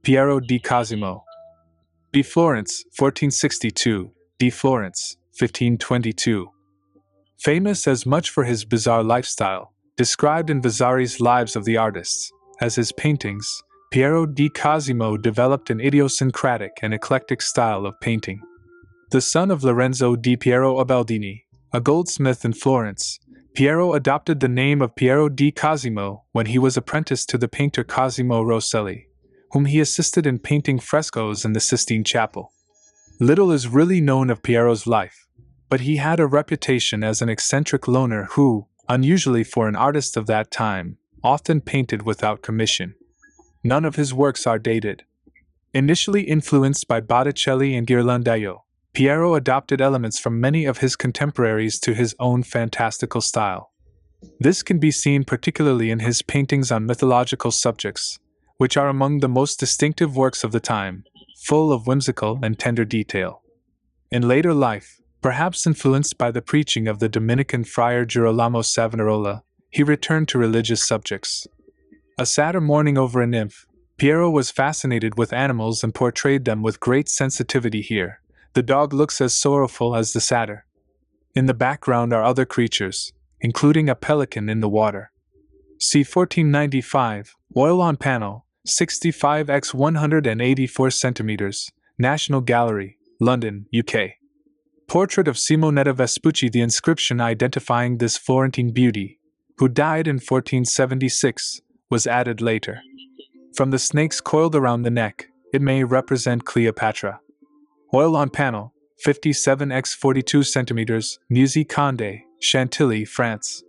Piero di Cosimo. B. Florence, 1462, D. Florence, 1522. Famous as much for his bizarre lifestyle, described in Vasari's Lives of the Artists, as his paintings, Piero di Cosimo developed an idiosyncratic and eclectic style of painting. The son of Lorenzo di Piero Ubaldini, a goldsmith in Florence, Piero adopted the name of Piero di Cosimo when he was apprenticed to the painter Cosimo Rosselli, whom he assisted in painting frescoes in the Sistine Chapel. Little is really known of Piero's life, but he had a reputation as an eccentric loner who, unusually for an artist of that time, often painted without commission. None of his works are dated. Initially influenced by Botticelli and Ghirlandaio, Piero adopted elements from many of his contemporaries to his own fantastical style. This can be seen particularly in his paintings on mythological subjects, which are among the most distinctive works of the time, full of whimsical and tender detail. In later life, perhaps influenced by the preaching of the Dominican friar Girolamo Savonarola, he returned to religious subjects. A satyr mourning over a nymph, Piero was fascinated with animals and portrayed them with great sensitivity here. The dog looks as sorrowful as the satyr. In the background are other creatures, including a pelican in the water. See 1495, oil on panel, 65 x 184 centimeters, National Gallery, London, UK. Portrait of Simonetta Vespucci. The inscription identifying this Florentine beauty, who died in 1476, was added later. From the snakes coiled around the neck, it may represent Cleopatra. Oil on panel, 57 x 42 centimeters, Musée Condé, Chantilly, France.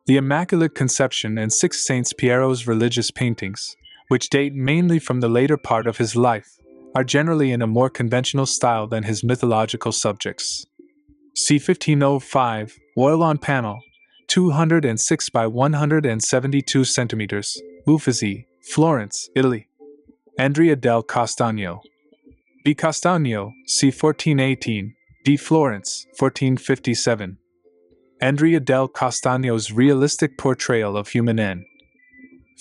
The Immaculate Conception and Six Saints. Piero's religious paintings, which date mainly from the later part of his life, are generally in a more conventional style than his mythological subjects. See 1505, oil on panel, 206 by 172 centimeters, Uffizi, Florence, Italy. Andrea del Castagno. B. Castagno, c. 1418, D. Florence, 1457. Andrea del Castagno's realistic portrayal of human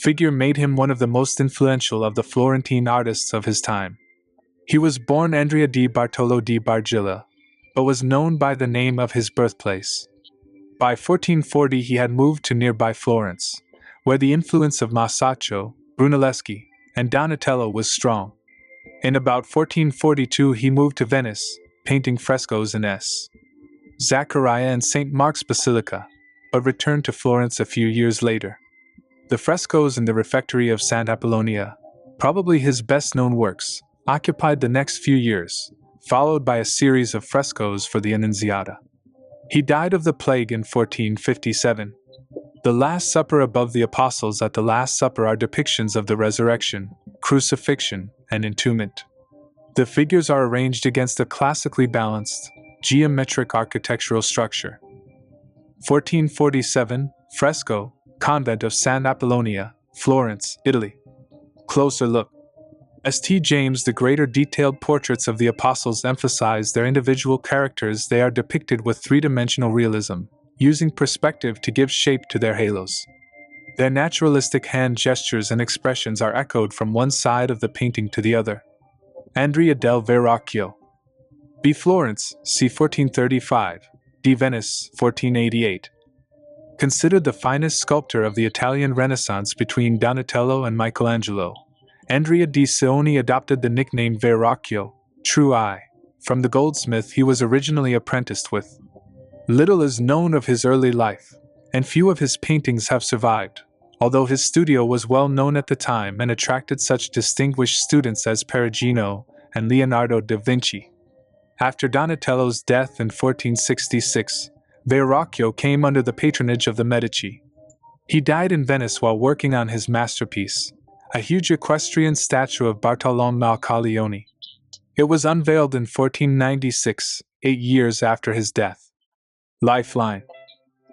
figure made him one of the most influential of the Florentine artists of his time. He was born Andrea di Bartolo di Bargilla, but was known by the name of his birthplace. By 1440 he had moved to nearby Florence, where the influence of Masaccio, Brunelleschi, and Donatello was strong. In about 1442 he moved to Venice, painting frescoes in Zachariah and St. Mark's Basilica, but returned to Florence a few years later. The frescoes in the refectory of Santa Apollonia, probably his best-known works, occupied the next few years, followed by a series of frescoes for the Annunziata. He died of the plague in 1457. The Last Supper. Above the Apostles at the Last Supper are depictions of the resurrection, crucifixion, and entombment. The figures are arranged against a classically balanced, geometric architectural structure. 1447, fresco, Convent of Santa Apollonia, Florence, Italy. Closer look. St. James the Greater. Detailed portraits of the apostles emphasize their individual characters. They are depicted with three-dimensional realism, using perspective to give shape to their halos. Their naturalistic hand gestures and expressions are echoed from one side of the painting to the other. Andrea del Verrocchio. B. Florence, c. 1435, D. Venice, 1488. Considered the finest sculptor of the Italian Renaissance between Donatello and Michelangelo, Andrea di Sioni adopted the nickname Verrocchio, true eye, from the goldsmith he was originally apprenticed with. Little is known of his early life, and few of his paintings have survived, although his studio was well known at the time and attracted such distinguished students as Perugino and Leonardo da Vinci. After Donatello's death in 1466, Verrocchio came under the patronage of the Medici. He died in Venice while working on his masterpiece, a huge equestrian statue of Bartolomeo Caglione. It was unveiled in 1496, 8 years after his death. Lifeline.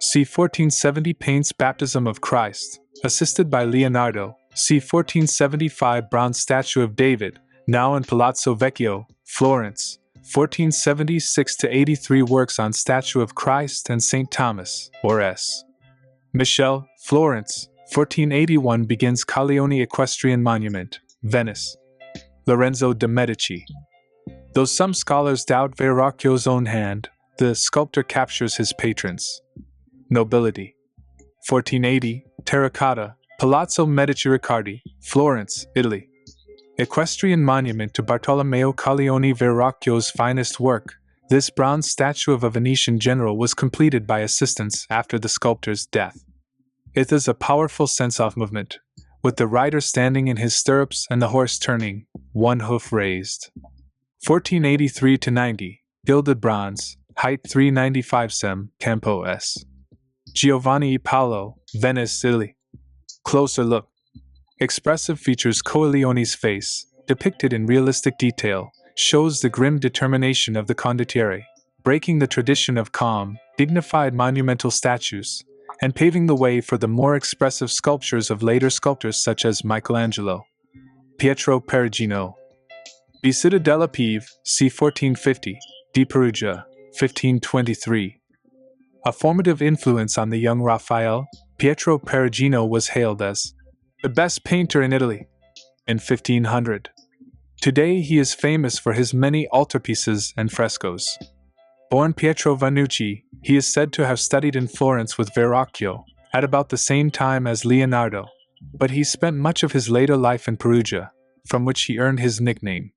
C. 1470 paints Baptism of Christ, assisted by Leonardo. C. 1475 bronze statue of David, now in Palazzo Vecchio, Florence. 1476-83 works on statue of Christ and St. Thomas, or S. Michel, Florence. 1481 begins Caglione Equestrian Monument, Venice. Lorenzo de' Medici. Though some scholars doubt Verrocchio's own hand, the sculptor captures his patrons. Nobility. 1480, terracotta, Palazzo Medici Riccardi, Florence, Italy. Equestrian monument to Bartolomeo Colleoni. Verrocchio's finest work, this bronze statue of a Venetian general was completed by assistants after the sculptor's death. It is a powerful sense of movement, with the rider standing in his stirrups and the horse turning, one hoof raised. 1483-90, gilded bronze, height 395 cm, Campo S. Giovanni e Paolo, Venice, Italy. Closer look. Expressive features. Coleoni's face, depicted in realistic detail, shows the grim determination of the condottiere, breaking the tradition of calm, dignified monumental statues, and paving the way for the more expressive sculptures of later sculptors such as Michelangelo. Piero Perugino. Bisita della Pieve, c. 1450, di Perugia, 1523. A formative influence on the young Raphael, Piero Perugino was hailed as the best painter in Italy in 1500. Today he is famous for his many altarpieces and frescoes. Born Pietro Vannucci, he is said to have studied in Florence with Verrocchio at about the same time as Leonardo, but he spent much of his later life in Perugia, from which he earned his nickname.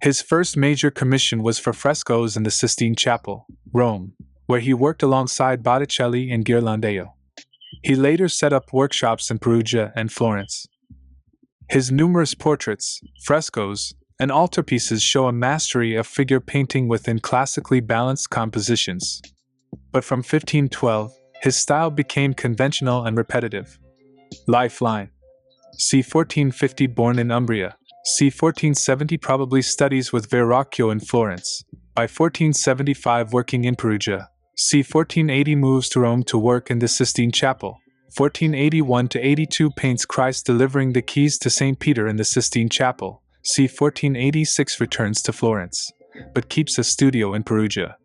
His first major commission was for frescoes in the Sistine Chapel, Rome, where he worked alongside Botticelli and Ghirlandaio. He later set up workshops in Perugia and Florence. His numerous portraits, frescoes, and altarpieces show a mastery of figure painting within classically balanced compositions. But from 1512, his style became conventional and repetitive. Lifeline. c. 1450, born in Umbria, c. 1470, probably studies with Verrocchio in Florence. By 1475, working in Perugia. c. 1480, moves to Rome to work in the Sistine Chapel. 1481-82, paints Christ delivering the keys to St. Peter in the Sistine Chapel. c. 1486, returns to Florence, but keeps a studio in Perugia.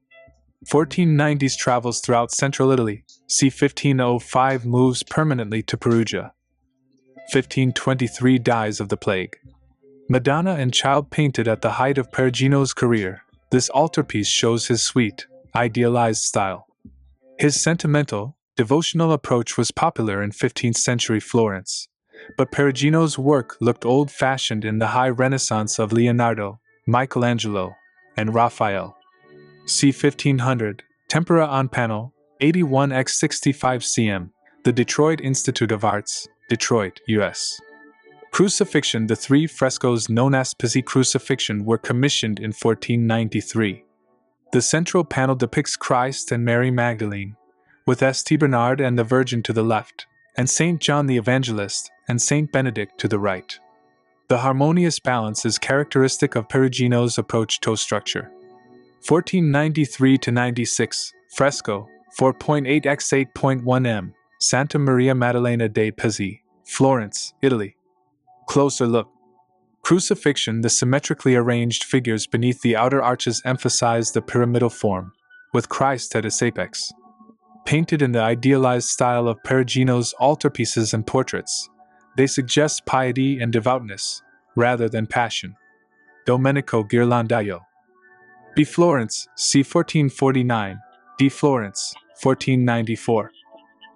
1490s, travels throughout central Italy. c. 1505, moves permanently to Perugia. 1523, dies of the plague. Madonna and Child, painted at the height of Perugino's career. This altarpiece shows his sweet, idealized style. His sentimental, devotional approach was popular in 15th century Florence, but Perugino's work looked old-fashioned in the high Renaissance of Leonardo, Michelangelo, and Raphael. c. 1500, Tempera on panel, 81x65 cm, the Detroit Institute of Arts, Detroit, U.S. Crucifixion. The three frescoes known as Pizzi Crucifixion were commissioned in 1493. The central panel depicts Christ and Mary Magdalene, with St. Bernard and the Virgin to the left, and St. John the Evangelist and St. Benedict to the right. The harmonious balance is characteristic of Perugino's approach to structure. 1493-96, fresco, 4.8x 8.1 m, Santa Maria Maddalena dei Pizzi, Florence, Italy. Closer look. Crucifixion. The symmetrically arranged figures beneath the outer arches emphasize the pyramidal form, with Christ at its apex. Painted in the idealized style of Perugino's altarpieces and portraits, they suggest piety and devoutness, rather than passion. Domenico Ghirlandaio. B. Florence, c. 1449, D. Florence, 1494.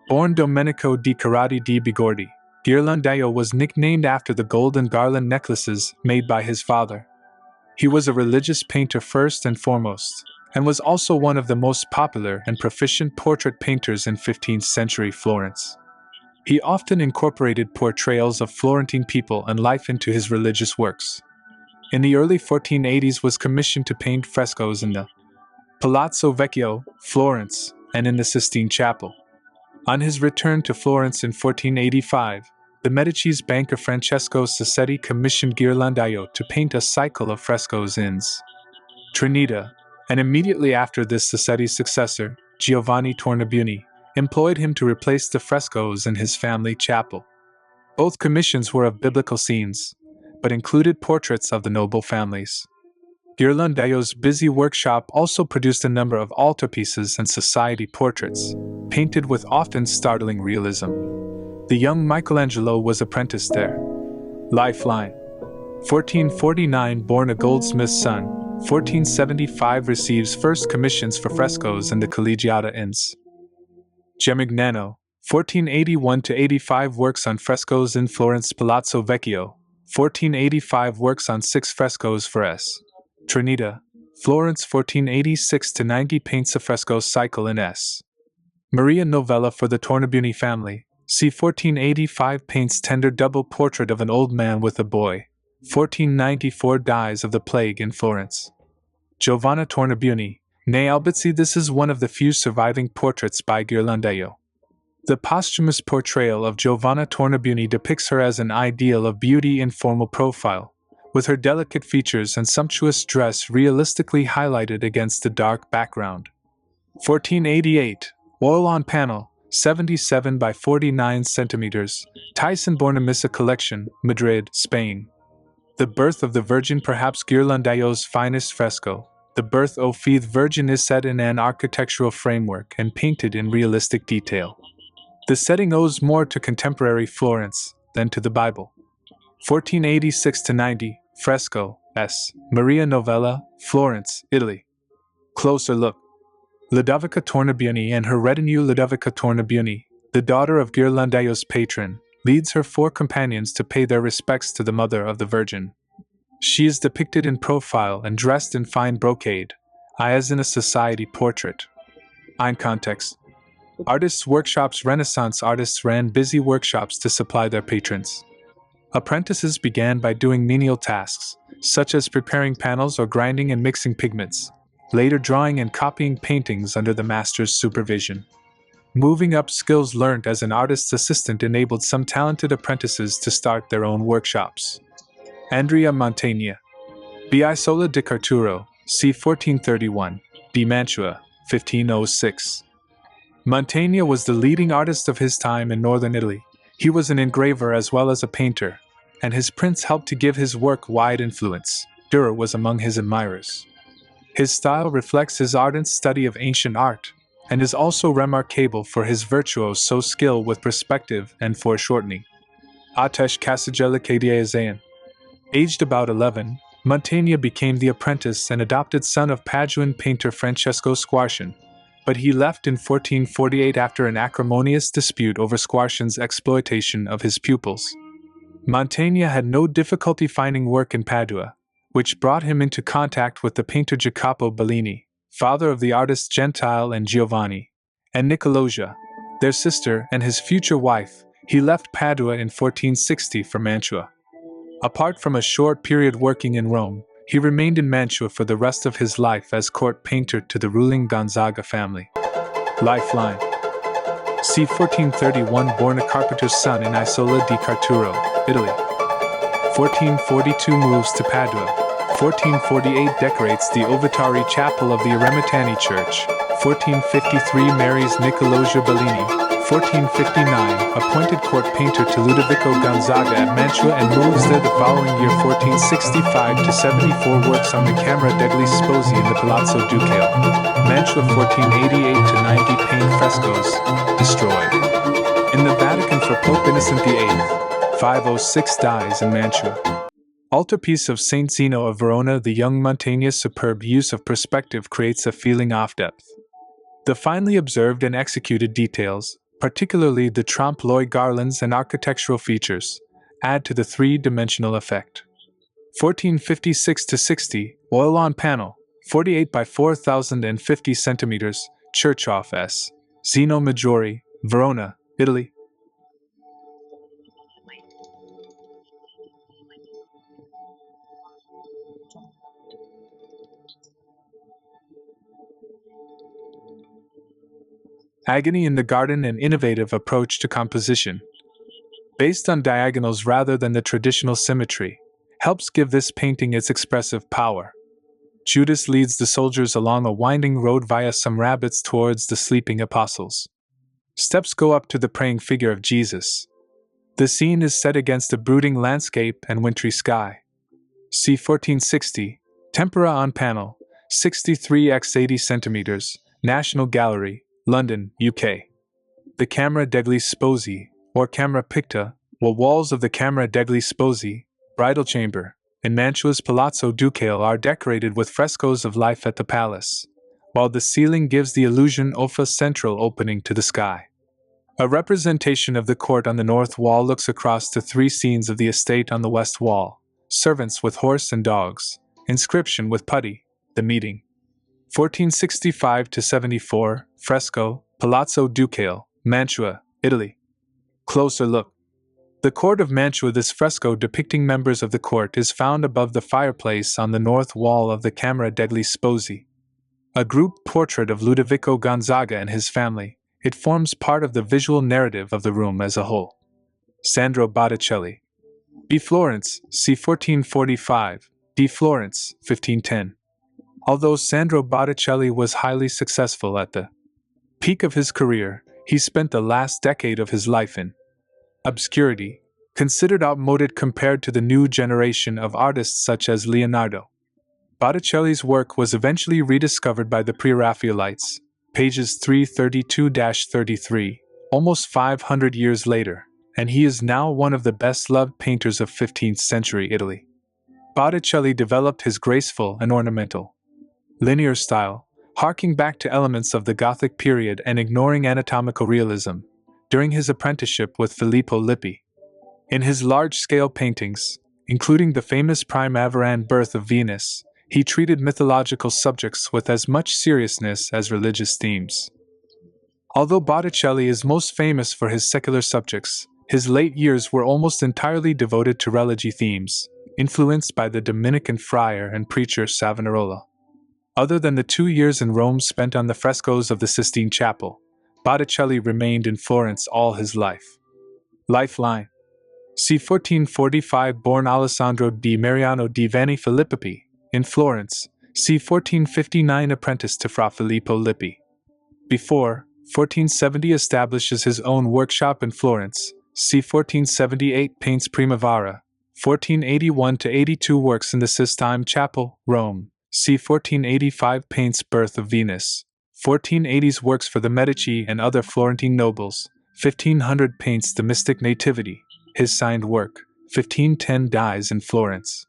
Born Domenico di Carrati di Bigordi, Ghirlandaio was nicknamed after the golden garland necklaces made by his father. He was a religious painter first and foremost, and was also one of the most popular and proficient portrait painters in 15th century Florence. He often incorporated portrayals of Florentine people and life into his religious works. In the early 1480s, was commissioned to paint frescoes in the Palazzo Vecchio, Florence, and in the Sistine Chapel. On his return to Florence in 1485, the Medici's banker Francesco Sassetti commissioned Ghirlandaio to paint a cycle of frescoes in Trinita, and immediately after this, Sassetti's successor, Giovanni Tornabuoni, employed him to replace the frescoes in his family chapel. Both commissions were of biblical scenes, but included portraits of the noble families. Ghirlandaio's busy workshop also produced a number of altarpieces and society portraits, painted with often startling realism. The young Michelangelo was apprenticed there. Lifeline. 1449 born a goldsmith's son, 1475 receives first commissions for frescoes in the Collegiata Inns. Gemignano, 1481–85 works on frescoes in Florence. Palazzo Vecchio, 1485 works on 6 frescoes for S. Trinita, Florence. 1486–90 paints a fresco cycle in S. Maria Novella for the Tornabuoni family, c. 1485 paints tender double portrait of an old man with a boy. 1494 dies of the plague in Florence. Giovanna Tornabuoni, née Albizzi. This is one of the few surviving portraits by Ghirlandaio. The posthumous portrayal of Giovanna Tornabuoni depicts her as an ideal of beauty in formal profile, with her delicate features and sumptuous dress realistically highlighted against the dark background. 1488, oil on panel, 77 by 49 centimeters, Thyssen-Bornemisza collection, Madrid, Spain. The Birth of the Virgin, perhaps Ghirlandaio's finest fresco. The Birth of the Virgin is set in an architectural framework and painted in realistic detail. The setting owes more to contemporary Florence than to the Bible. 1486–90, fresco, S. Maria Novella, Florence, Italy. Closer look. Ludovica Tornabuoni and her retinue. Ludovica Tornabuoni, the daughter of Ghirlandaio's patron, leads her 4 companions to pay their respects to the Mother of the Virgin. She is depicted in profile and dressed in fine brocade, as in a society portrait. In context. Artists' workshops. Renaissance artists ran busy workshops to supply their patrons. Apprentices began by doing menial tasks, such as preparing panels or grinding and mixing pigments, later drawing and copying paintings under the master's supervision. Moving up, skills learned as an artist's assistant enabled some talented apprentices to start their own workshops. Andrea Mantegna, Bisola di Carturo, c. 1431, di Mantua, 1506. Mantegna was the leading artist of his time in northern Italy. He was an engraver as well as a painter, and his prints helped to give his work wide influence. Dürer was among his admirers. His style reflects his ardent study of ancient art, and is also remarkable for his virtuoso skill with perspective and foreshortening. Atesh Cassagelli. Aged about 11, Mantegna became the apprentice and adopted son of Paduan painter Francesco Squarcian, but he left in 1448 after an acrimonious dispute over Squarcian's exploitation of his pupils. Mantegna had no difficulty finding work in Padua, which brought him into contact with the painter Jacopo Bellini, father of the artists Gentile and Giovanni, and Nicolosia, their sister and his future wife. He left Padua in 1460 for Mantua. Apart from a short period working in Rome, he remained in Mantua for the rest of his life as court painter to the ruling Gonzaga family. Lifeline. c. 1431 born a carpenter's son in Isola di Carturo, Italy. 1442 moves to Padua. 1448 decorates the Ovitari Chapel of the Eremitani Church. 1453 marries Nicolosia Bellini. 1459 appointed court painter to Ludovico Gonzaga at Mantua and moves there the following year. 1465–74 works on the Camera degli Sposi in the Palazzo Ducale, Mantua. 1488–90 paint frescoes, destroyed. In the Vatican for Pope Innocent VIII, 506 dies in Mantua. Altarpiece of Saint Zeno of Verona. The young Mantegna's superb use of perspective creates a feeling of depth. The finely observed and executed details, particularly the trompe-l'oeil garlands and architectural features, add to the three-dimensional effect. 1456–60, oil on panel, 48 by 4050 centimeters, Churchhoff S. Zeno Maggiore, Verona, Italy. Agony in the Garden, an innovative approach to composition, based on diagonals rather than the traditional symmetry, helps give this painting its expressive power. Judas leads the soldiers along a winding road via some rabbits towards the sleeping apostles. Steps go up to the praying figure of Jesus. The scene is set against a brooding landscape and wintry sky. c. 1460, tempera on panel, 63 x 80 centimeters, National Gallery, London, UK. The Camera degli Sposi, or Camera Picta, or walls of the Camera degli Sposi, bridal chamber, in Mantua's Palazzo Ducale are decorated with frescoes of life at the palace, while the ceiling gives the illusion of a central opening to the sky. A representation of the court on the north wall looks across to three scenes of the estate on the west wall: servants with horse and dogs, inscription with putty, the meeting. 1465-74, fresco, Palazzo Ducale, Mantua, Italy. Closer look. The court of Mantua. This fresco depicting members of the court is found above the fireplace on the north wall of the Camera degli Sposi. A group portrait of Ludovico Gonzaga and his family, it forms part of the visual narrative of the room as a whole. Sandro Botticelli. B. Florence, c. 1445, D. Florence, 1510. Although Sandro Botticelli was highly successful at the peak of his career, he spent the last decade of his life in obscurity, considered outmoded compared to the new generation of artists such as Leonardo. Botticelli's work was eventually rediscovered by the Pre-Raphaelites, pages 332-33, almost 500 years later, and he is now one of the best-loved painters of 15th century Italy. Botticelli developed his graceful and ornamental, linear style, harking back to elements of the Gothic period and ignoring anatomical realism, during his apprenticeship with Filippo Lippi. In his large-scale paintings, including the famous Primavera Birth of Venus, he treated mythological subjects with as much seriousness as religious themes. Although Botticelli is most famous for his secular subjects, his late years were almost entirely devoted to religious themes, influenced by the Dominican friar and preacher Savonarola. Other than the 2 years in Rome spent on the frescoes of the Sistine Chapel, Botticelli remained in Florence all his life. Lifeline. c. 1445 born Alessandro di Mariano di Vanni Filippi, in Florence, c. 1459 apprentice to Fra Filippo Lippi. Before 1470 establishes his own workshop in Florence, c. 1478 paints Primavera, 1481-82 works in the Sistine Chapel, Rome, c. 1485 paints Birth of Venus, 1480s works for the Medici and other Florentine nobles, 1500 paints the Mystic Nativity, his signed work, 1510 dies in Florence.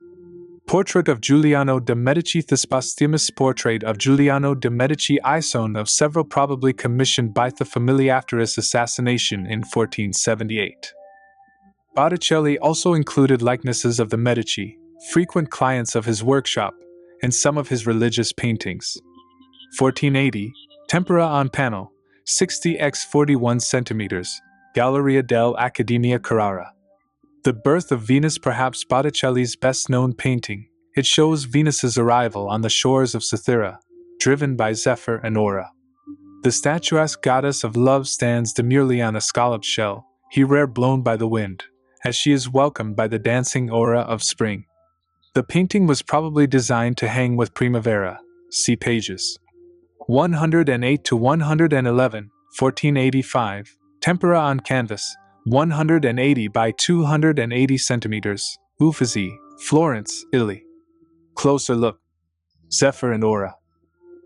Portrait of Giuliano de' Medici. The posthumous portrait of Giuliano de' Medici icon of several probably commissioned by the family after his assassination in 1478. Botticelli also included likenesses of the Medici, frequent clients of his workshop, in some of his religious paintings. 1480, Tempera on panel, 60 x 41 cm, Galleria dell'Accademia Carrara. The Birth of Venus, perhaps Botticelli's best-known painting, it shows Venus's arrival on the shores of Cythera, driven by Zephyr and Aura. The statuesque goddess of love stands demurely on a scalloped shell, here blown by the wind, as she is welcomed by the dancing aura of spring. The painting was probably designed to hang with Primavera, see pages 108-111, 1485, Tempera on canvas, 180 by 280 centimeters, Uffizi, Florence, Italy. Closer look. Zephyr and Aura.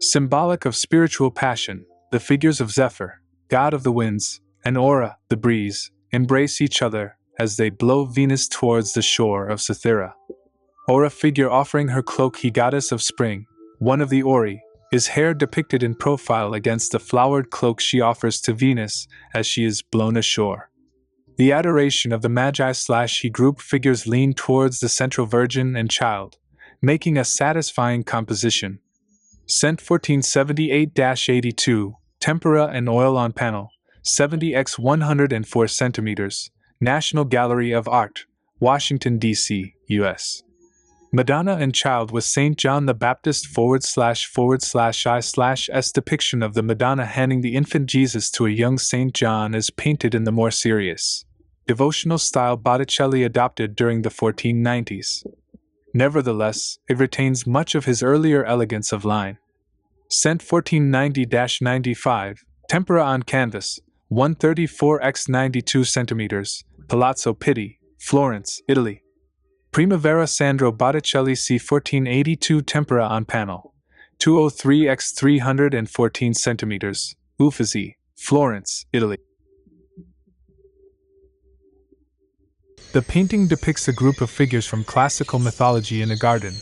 Symbolic of spiritual passion, the figures of Zephyr, god of the winds, and Aura, the breeze, embrace each other as they blow Venus towards the shore of Cythera. Aura figure offering her cloak, he goddess of spring, one of the Auri, his hair depicted in profile against the flowered cloak she offers to Venus as she is blown ashore. The adoration of the Magi/he group figures lean towards the central Virgin and Child, making a satisfying composition. Cent 1478-82, Tempera and oil on panel, 70 x 104 centimeters, National Gallery of Art, Washington, D.C., U.S. Madonna and Child with St. John the Baptist //I/S depiction of the Madonna handing the infant Jesus to a young St. John is painted in the more serious, devotional style Botticelli adopted during the 1490s. Nevertheless, it retains much of his earlier elegance of line. Cent 1490-95, Tempera on canvas, 134 x 92 centimeters, Palazzo Pitti, Florence, Italy. Primavera Sandro Botticelli c. 1482 Tempera on panel, 203 x 314 centimeters, Uffizi, Florence, Italy. The painting depicts a group of figures from classical mythology in a garden,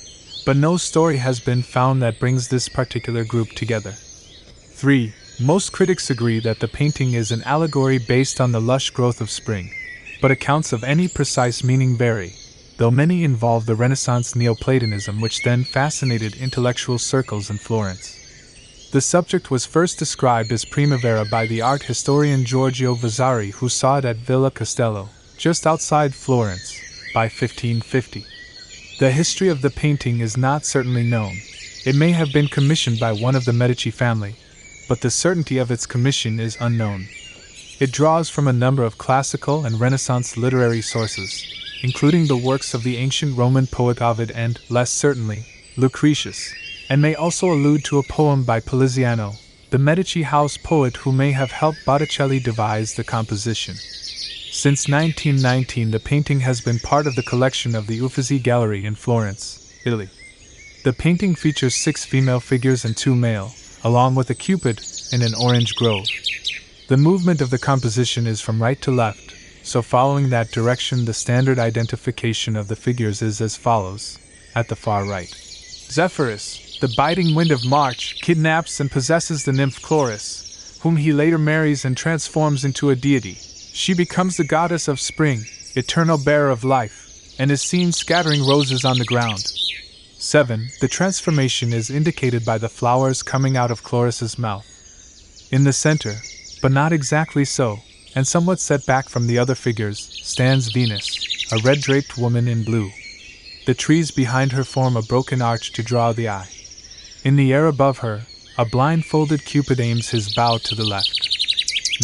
but no story has been found that brings this particular group together. 3. Most critics agree that the painting is an allegory based on the lush growth of spring, but accounts of any precise meaning vary, though many involve the Renaissance Neoplatonism which then fascinated intellectual circles in Florence. The subject was first described as primavera by the art historian Giorgio Vasari, who saw it at Villa Castello, just outside Florence, by 1550. The history of the painting is not certainly known. It may have been commissioned by one of the Medici family, but the certainty of its commission is unknown. It draws from a number of classical and Renaissance literary sources, including the works of the ancient Roman poet Ovid and, less certainly, Lucretius, and may also allude to a poem by Poliziano, the Medici house poet who may have helped Botticelli devise the composition. Since 1919, the painting has been part of the collection of the Uffizi Gallery in Florence, Italy. The painting features 6 female figures and 2 male, along with a Cupid in an orange grove. The movement of the composition is from right to left, so following that direction the standard identification of the figures is as follows, at the far right. Zephyrus, the biting wind of March, kidnaps and possesses the nymph Chloris, whom he later marries and transforms into a deity. She becomes the goddess of spring, eternal bearer of life, and is seen scattering roses on the ground. 7. The transformation is indicated by the flowers coming out of Chloris's mouth. In the center, but not exactly so, and somewhat set back from the other figures, stands Venus, a red-draped woman in blue. The trees behind her form a broken arch to draw the eye. In the air above her, a blindfolded Cupid aims his bow to the left.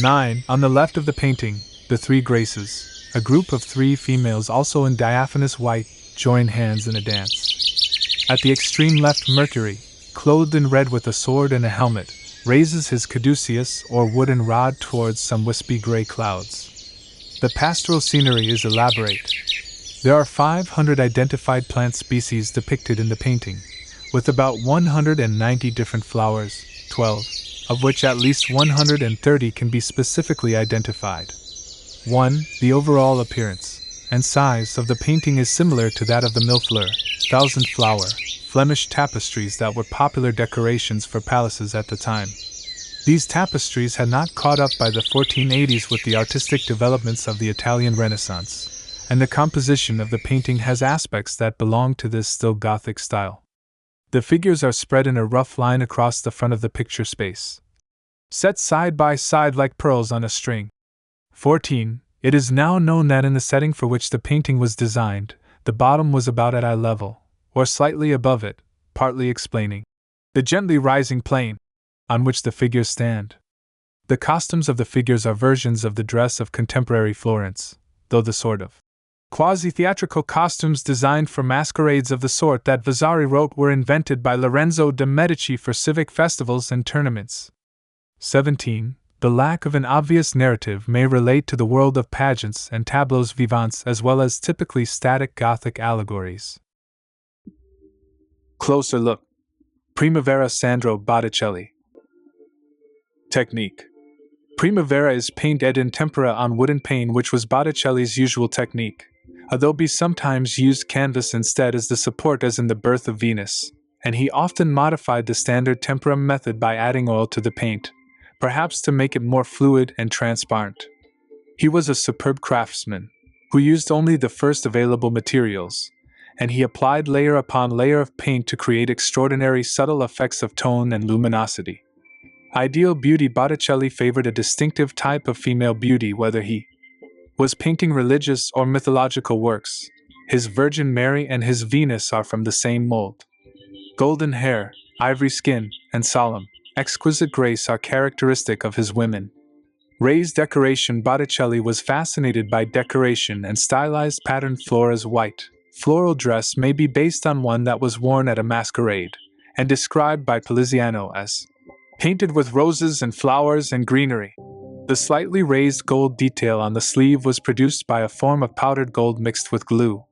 9. On the left of the painting, the 3 Graces, a group of 3 females also in diaphanous white, join hands in a dance. At the extreme left, Mercury, clothed in red with a sword and a helmet, raises his caduceus or wooden rod towards some wispy gray clouds. The pastoral scenery is elaborate. There are 500 identified plant species depicted in the painting, with about 190 different flowers, 12 of which at least 130 can be specifically identified. 1. The overall appearance and size of the painting is similar to that of the Millefleur, thousand-flower, Flemish tapestries that were popular decorations for palaces at the time. These tapestries had not caught up by the 1480s with the artistic developments of the Italian Renaissance, and the composition of the painting has aspects that belong to this still Gothic style. The figures are spread in a rough line across the front of the picture space, set side by side like pearls on a string. 14. It is now known that in the setting for which the painting was designed, the bottom was about at eye level, or slightly above it, partly explaining the gently rising plane on which the figures stand. The costumes of the figures are versions of the dress of contemporary Florence, though the sort of quasi-theatrical costumes designed for masquerades of the sort that Vasari wrote were invented by Lorenzo de' Medici for civic festivals and tournaments. 17. The lack of an obvious narrative may relate to the world of pageants and tableaux vivants as well as typically static Gothic allegories. Closer look. Primavera Sandro Botticelli. Technique. Primavera is paint ed in tempera on wooden pane, which was Botticelli's usual technique, although he sometimes used canvas instead as the support as in the Birth of Venus, and he often modified the standard tempera method by adding oil to the paint, perhaps to make it more fluid and transparent. He was a superb craftsman, who used only the first available materials, and he applied layer upon layer of paint to create extraordinary subtle effects of tone and luminosity. Ideal beauty. Botticelli favored a distinctive type of female beauty whether he was painting religious or mythological works. His Virgin Mary and his Venus are from the same mold. Golden hair, ivory skin, and solemn, exquisite grace are characteristic of his women. Raised decoration. Botticelli was fascinated by decoration and stylized patterned Flora's white, floral dress may be based on one that was worn at a masquerade, and described by Poliziano as painted with roses and flowers and greenery. The slightly raised gold detail on the sleeve was produced by a form of powdered gold mixed with glue.